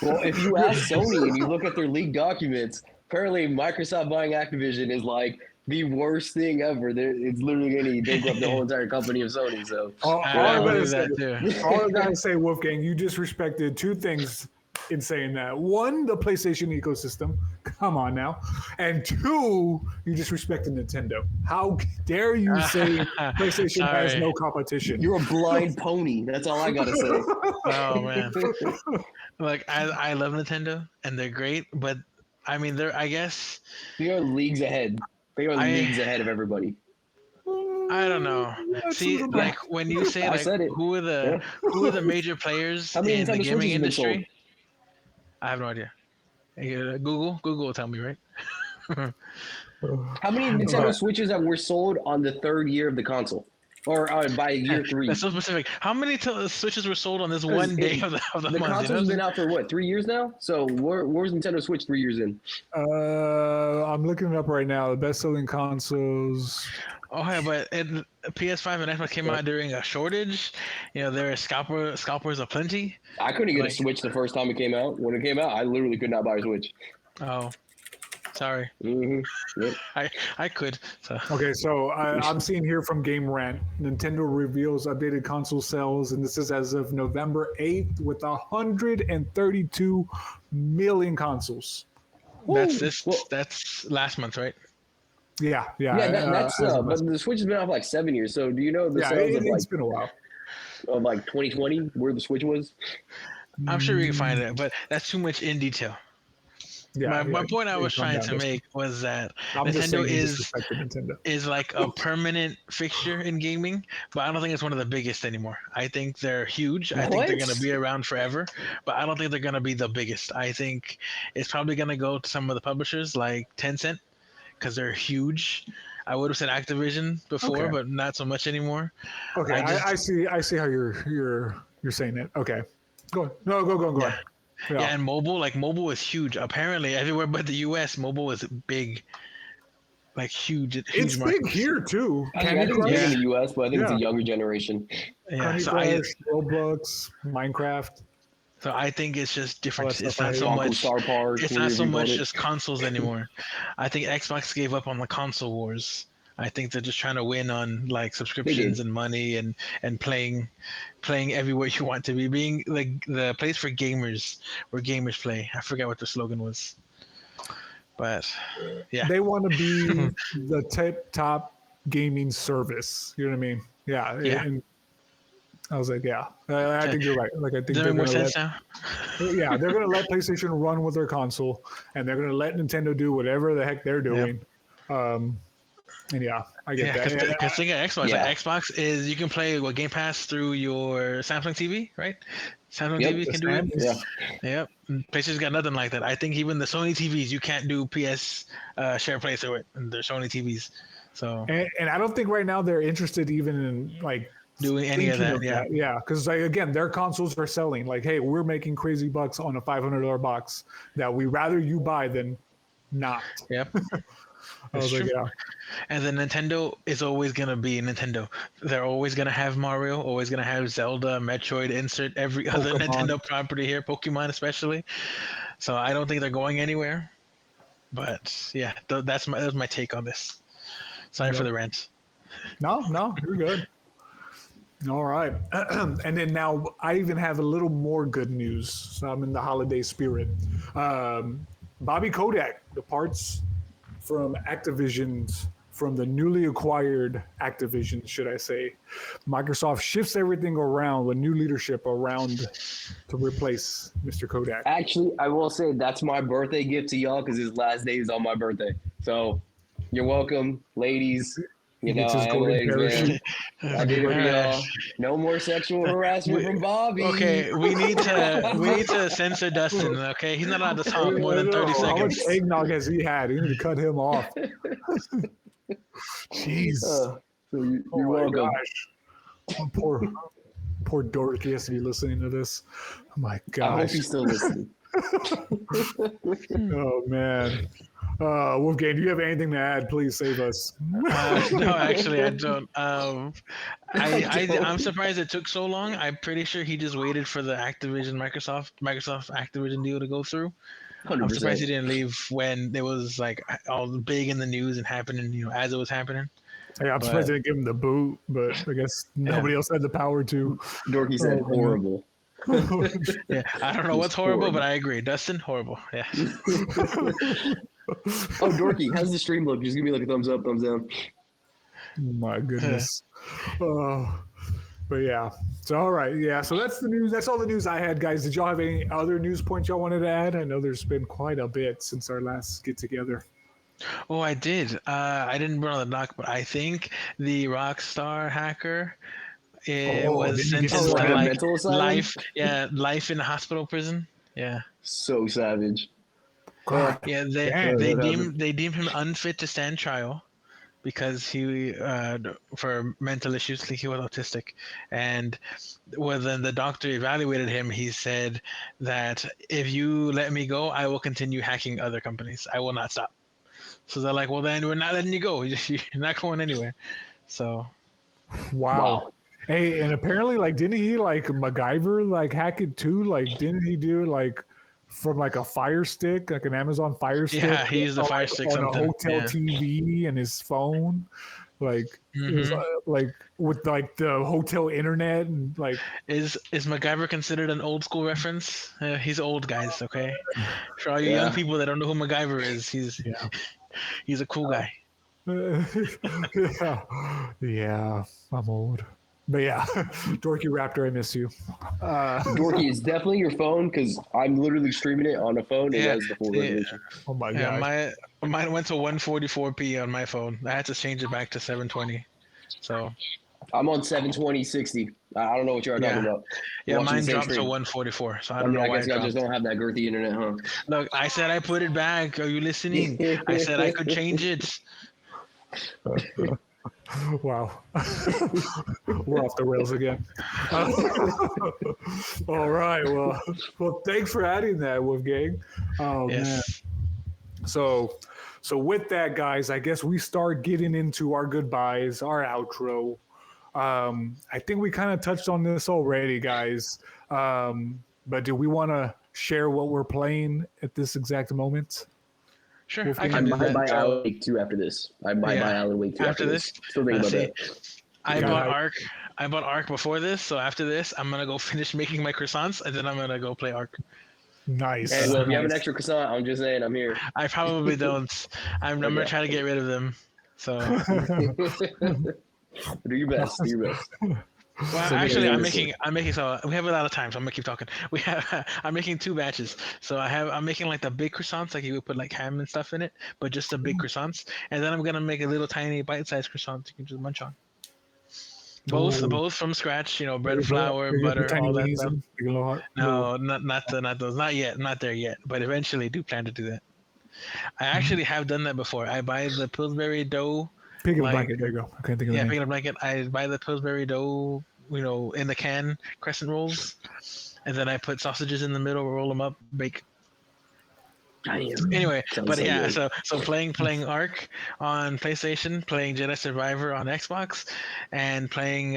Well, if you ask Sony and you look at their leaked documents, apparently Microsoft buying Activision is like the worst thing ever. It's literally going to bankrupt the whole entire company of Sony. So All I I gotta believe say, that too. all I gotta say, Wolfgang, you disrespected two things in saying that. One, the PlayStation ecosystem. Come on now. And two, you disrespected Nintendo. How dare you say PlayStation has Sorry. no competition? you're a blind pony. That's all I got to say. Oh man. Like I love Nintendo and they're great, but I mean I guess They are leagues ahead. They are I leagues ahead of everybody. I don't know. That's See, reasonable. like when you say I like said it. Yeah. who are the major players How many in the Nintendo gaming Switches have been sold? industry? I have no idea. Google will tell me, right? How many Nintendo Switches that were sold on the third year of the console, or by year 3? That's so specific. How many Switches were sold on this one day of the The month? console's been out for what, 3 years now? So where's Nintendo Switch 3 years in? I'm looking it up right now. The best-selling consoles. Oh yeah, but PS5 and Xbox came out during a shortage. There are scalpers aplenty. I couldn't get a Like- Switch the first time it came out. When it came out, I literally could not buy a Switch. Oh, sorry. Yep. I could. So. Okay, so I'm seeing here from Game Rant, Nintendo reveals updated console sales, and this is as of November 8th with 132 million consoles. That's last month, right? Yeah. Yeah, that's as of but the Switch has been out for like 7 years. So do you know the yeah, sales it's been a while. of like 2020 where the Switch was? I'm sure we can find it, but that's too much in detail. Yeah, my point I was it's gone trying down to this make was that I'm just Nintendo saying you is disrespected Nintendo. is like a permanent fixture in gaming, but I don't think it's one of the biggest anymore. I think they're huge. I think they're What? going to be around forever, but I don't think they're going to be the biggest. I think it's probably going to go to some of the publishers like Tencent because they're huge. I would have said Activision before, Okay. but not so much anymore. Okay, I I see how you're saying it. Okay, go on. No, go on. Yeah, and mobile is huge. Apparently, everywhere but the U.S., mobile is big, like huge. It's market. big here too. I Candy think it's big Crush, in the US, but I think it's Yeah. a younger generation. Yeah, Candy so Crush, Roblox, Minecraft. I think it's just different. that It's stuff I not hate. so Uncle much. Star Park. It's not so much just consoles anymore. I think Xbox gave up on the console wars. I think they're just trying to win on like subscriptions and money and playing everywhere you want to be, being like the place for gamers where gamers play. I forget what the slogan was, but yeah, They want to be the top gaming service. You know what I mean? Yeah. Yeah. And I was like, yeah, I think you're right. Like, I think does that they're make more gonna sense now? yeah, they're gonna let PlayStation run with their console, and they're gonna let Nintendo do whatever the heck they're doing. And yeah, I get Yeah, that. because think of Xbox. Yeah. Like Xbox is you can play Game Pass through your Samsung TV, right? Samsung Yep, TV can do it. Yeah. Yep. PlayStation's got nothing like that. I think even the Sony TVs you can't do PS share play through it, and they're Sony TVs. So And I don't think right now they're interested even in like doing any of thinking that, yeah, because like, again, their consoles are selling. Like, hey, we're making crazy bucks on a $500 box that we rather you buy than not. Yep. I was like, yeah. And then Nintendo is always gonna be Nintendo. They're always gonna have Mario, always gonna have Zelda, Metroid, insert every other Pokemon. Nintendo property here, Pokemon especially. So I don't think they're going anywhere. But yeah, that's my take on this. Sorry for the rant. No, you're good. All right. And then now I even have a little more good news. So I'm in the holiday spirit. Bobby Kotick departs from from the newly acquired Activision, should I say. Microsoft shifts everything around with new leadership around to replace Mr. Kodak. Actually, I will say that's my birthday gift to y'all because his last day is on my birthday. So you're welcome, ladies. You know, Gets his I am a golden ladies man. I did it for y'all. No more sexual harassment from Bobby. Okay, we need to censor Dustin. Okay, he's not allowed to talk more than 30 How much seconds. eggnog has he had? We need to cut him off. Jeez. So you're Oh my welcome. gosh. Poor Dorothy has to be listening to this. Oh my gosh. I hope he's still listening. Oh man. Wolfgang, do you have anything to add? Please save us. No, actually, I don't. don't. I'm surprised it took so long. I'm pretty sure he just waited for the Microsoft Activision deal to go through. I'm surprised he 100%. didn't leave when it was like all big in the news and happening, as it was happening. Hey, I'm surprised they didn't give him the boot, but I guess nobody else had the power to. Dorky said horrible. Yeah, I don't know what's horrible, but I agree. Dustin, horrible. Yeah. Oh, Dorky, how's the stream look? Just give me like a thumbs up, thumbs down. My goodness. But yeah. So all right, yeah. So that's the news. That's all the news I had, guys. Did y'all have any other news points y'all wanted to add? I know there's been quite a bit since our last get together. Oh, I did. I didn't run on the doc, but I think the Rockstar hacker was didn't he get sentenced to slammed? like Mental asylum? life in a hospital prison. Yeah. So savage. God, Yeah, damn. they deemed him unfit to stand trial because he for mental issues, like he was autistic, and when the doctor evaluated him, he said that if you let me go, I will continue hacking other companies. I will not stop. So they're like, well, then we're not letting you go. You're not going anywhere. So Wow. Hey, and apparently, like, didn't he like MacGyver like hack it too? Like, didn't he do it like from like a Fire Stick, like an Amazon Fire Stick? yeah, he used the Fire like, Stick on something. a hotel Yeah. TV and his phone. Like, it was like with like the hotel internet and like. Is MacGyver considered an old school reference? He's old, guys. Okay, for all you young people that don't know who MacGyver is, he's a cool guy. Yeah, I'm old. But yeah, Dorky Raptor, I miss you. Dorky, it's definitely your phone because I'm literally streaming it on a phone. It has the full resolution. Oh my Yeah, god. mine went to 144p on my phone. I had to change it back to 720. So I'm on 720/60. I don't know what you're talking about. yeah, Watching the mine same dropped to stream. 144. So I I don't mean, know I why guess it y'all dropped. just don't have that girthy internet, huh? Look, I said I put it back. Are you listening? I said I could change it. Wow. We're off the rails again. All right. Well, thanks for adding that, Wolfgang. Oh man. Yes. So with that, guys, I guess we start getting into our goodbyes, our outro. I think we kind of touched on this already, guys. But do we want to share what we're playing at this exact moment? Sure, Wolfgang? I I can do might that. buy So, Alan Wake 2 after this. I might buy Alan Wake 2 after this. Still thinking about see, that. I Got bought it. Ark. I bought Ark before this, so after this, I'm gonna go finish making my croissants, and then I'm gonna go play Ark. Nice. Hey, well, if you have an Nice. extra croissant, I'm just saying, I'm here. I probably don't. I'm gonna Okay. try to get rid of them. So, Do your best. Do your best. well, So actually, yeah, I'm seriously. making. So we have a lot of time, so I'm gonna keep talking. I'm making 2 batches. So I'm making like the big croissants, like you would put like ham and stuff in it, but just the big croissants, and then I'm gonna make a little tiny bite-sized croissant you can just munch on. Both from scratch, bread, flour, butter, all that stuff. No, not those. Not yet. Not there yet. But eventually, do plan to do that. I actually have done that before. I buy the Pillsbury dough. Pig in a like- blanket. There you go. I can't think of the Yeah, name. picking a blanket. I buy the Pillsbury dough, in the can, crescent rolls, and then I put sausages in the middle, roll them up, bake. Anyway, Sounds but so yeah, good. so playing Ark on PlayStation, playing Jedi Survivor on Xbox, and playing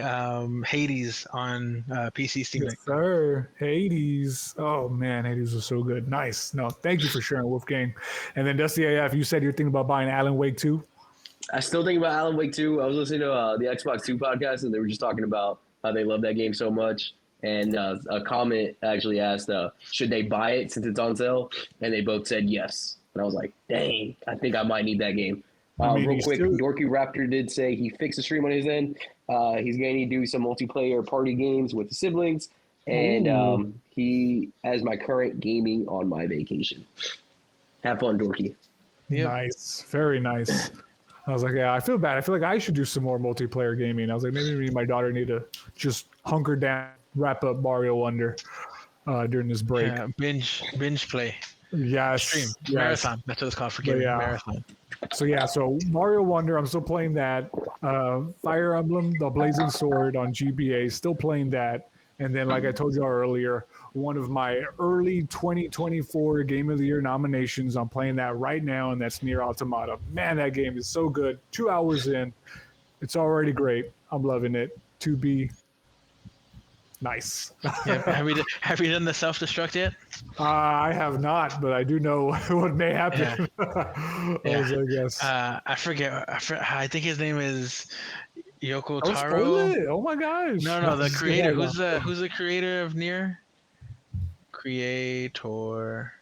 Hades on PC Steam Deck. Yes, sir. Hades. Oh man, Hades was so good. Nice. No, thank you for sharing, Wolfgang. And then Dusty AF, you said you're thinking about buying Alan Wake 2. I still think about Alan Wake 2. I was listening to the Xbox 2 podcast, and they were just talking about how they love that game so much. And a comment actually asked, should they buy it since it's on sale? And they both said yes. And I was like, dang, I think I might need that game. I mean, Real he's quick, still- Dorky Raptor did say he fixed the stream on his end. He's going to do some multiplayer party games with the siblings. And he has my current gaming on my vacation. Have fun, Dorky. Yep. Nice. Very nice. I was like, yeah, I feel bad. I feel like I should do some more multiplayer gaming. I was like, maybe me and my daughter need to just hunker down, wrap up Mario Wonder during this break. Binge play. Yes. Stream. Yes. Marathon. That's what it's called. Forgive me. Yeah. Marathon. So yeah, so Mario Wonder, I'm still playing that. Fire Emblem, The Blazing Sword on GBA, still playing that. And then, like I told you earlier, one of my early 2024 Game of the Year nominations, I'm playing that right now, and that's Nier Automata. Man, that game is so good. 2 hours in, it's already great. I'm loving it. To be nice. Yeah. Have you done the self destruct yet? I have not, but I do know what may happen. Yeah. I guess. I think his name is Yoko Don't spoil Taro. it. Oh my gosh. No, the creator. Who's Who's the creator of Nier? Creator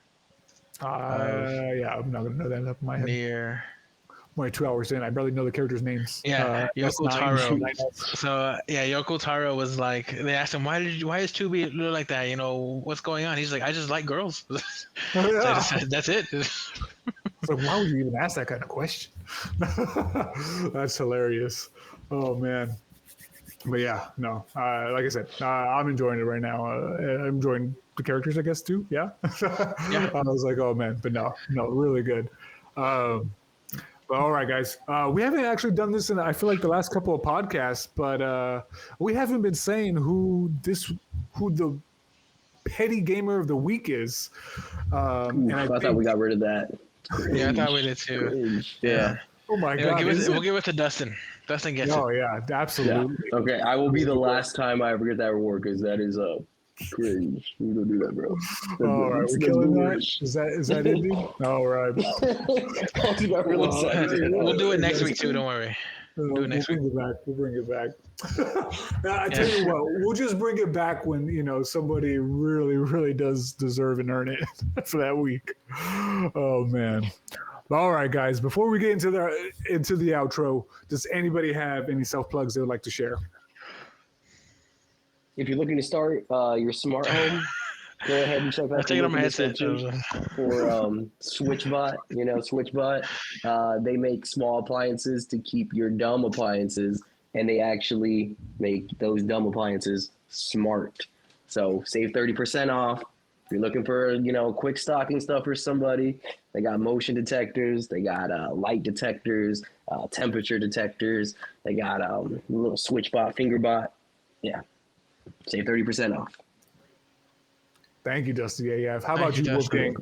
of Yeah, I'm not gonna know that off my head. Nier. I'm only 2 hours in. I barely know the characters' names. Yeah, Yoko S9, Taro. 9S. So yeah, Yoko Taro was like, they asked him, why is 2B look like that? You know, what's going on? He's like, I just like girls. So that's it. So why would you even ask that kind of question? That's hilarious. Oh man. But yeah, no. Like I said, I'm enjoying it right now. I'm enjoying the characters, I guess, too. Yeah. Yeah. I was like, oh man, but no, really good. But all right, guys, we haven't actually done this in I feel like the last couple of podcasts, but we haven't been saying who the petty gamer of the week is. Ooh, I thought we got rid of that. Yeah, I thought we did too. Cringe. Yeah. Oh my You know, god! we'll give it to Dustin. Dustin gets Oh it. yeah, Yeah. absolutely. Okay, I will be the last time I ever get that reward because that is cringe. We don't do that, bro. All right, we're killing that. Is that ending? All right. We'll do it next week too. Don't worry. Do it next week. We'll bring it back. I tell you what, we'll just bring it back when somebody really, really does deserve and earn it for that week. Oh man. All right, guys. Before we get into the outro, does anybody have any self plugs they would like to share? If you're looking to start your smart home, go ahead and check out I'm taking on my headset. for SwitchBot. SwitchBot. They make small appliances to keep your dumb appliances, and they actually make those dumb appliances smart. So save 30% off. If you're looking for quick stocking stuff for somebody, they got motion detectors, they got light detectors, temperature detectors. They got little SwitchBot, fingerbot. Yeah, save 30% off. Thank you, Dusty AF. How about you, Wolfgang?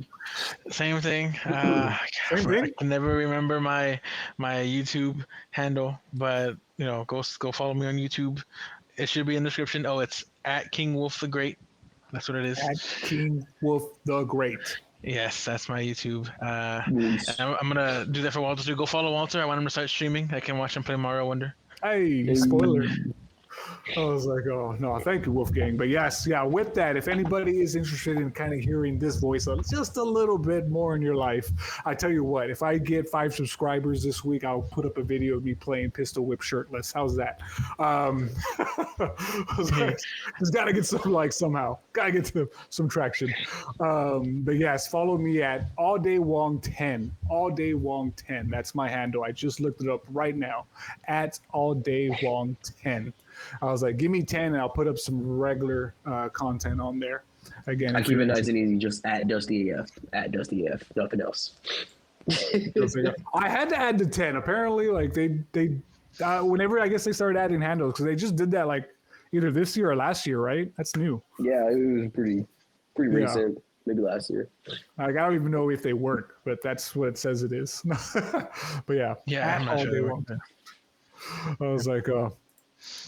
Same thing. Same thing? I can never remember my YouTube handle, but go follow me on YouTube. It should be in the description. Oh, it's at King Wolf the Great. That's what it is. At King Wolf the Great. Yes, that's my YouTube. And I'm gonna do that for Walter too. Go follow Walter. I want him to start streaming. I can watch him play Mario Wonder. Hey, spoiler. I was like, oh, no, thank you, Wolfgang. But yes, yeah, with that, if anybody is interested in kind of hearing this voice just a little bit more in your life, I tell you what, if I get 5 subscribers this week, I'll put up a video of me playing Pistol Whip shirtless. How's that? Just got to get some likes somehow. Got to get some traction. But yes, follow me at AllDayWong10. AllDayWong10. That's my handle. I just looked it up right now. At AllDayWong10. I was like, give me 10 and I'll put up some regular content on there. Again, I keep it nice and easy, just at Dusty AF. At Dusty AF. Nothing else. I had to add the 10. Apparently, like they whenever I guess they started adding handles, because they just did that like either this year or last year, right? That's new. Yeah, it was pretty recent. Maybe last year. Like, I don't even know if they work, but that's what it says it is. But yeah. Yeah, I'm not sure. I was like,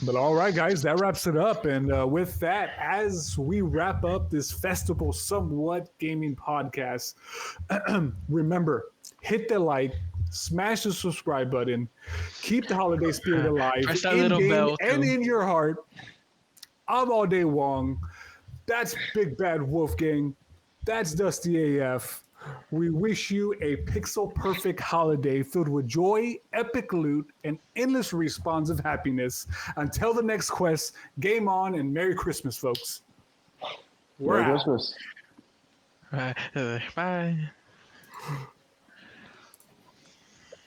but all right, guys, that wraps it up. And with that, as we wrap up this festival somewhat gaming podcast, remember, hit the like, smash the subscribe button, keep the holiday spirit alive Press that little bell and too. in your heart. I'm All Day Wong. That's Big Bad Wolfgang. That's Dusty AF. We wish you a pixel perfect holiday filled with joy, epic loot, and endless respawns of happiness. Until the next quest, game on and Merry Christmas, folks. Merry Christmas. Bye.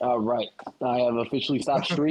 All right. I have officially stopped streaming.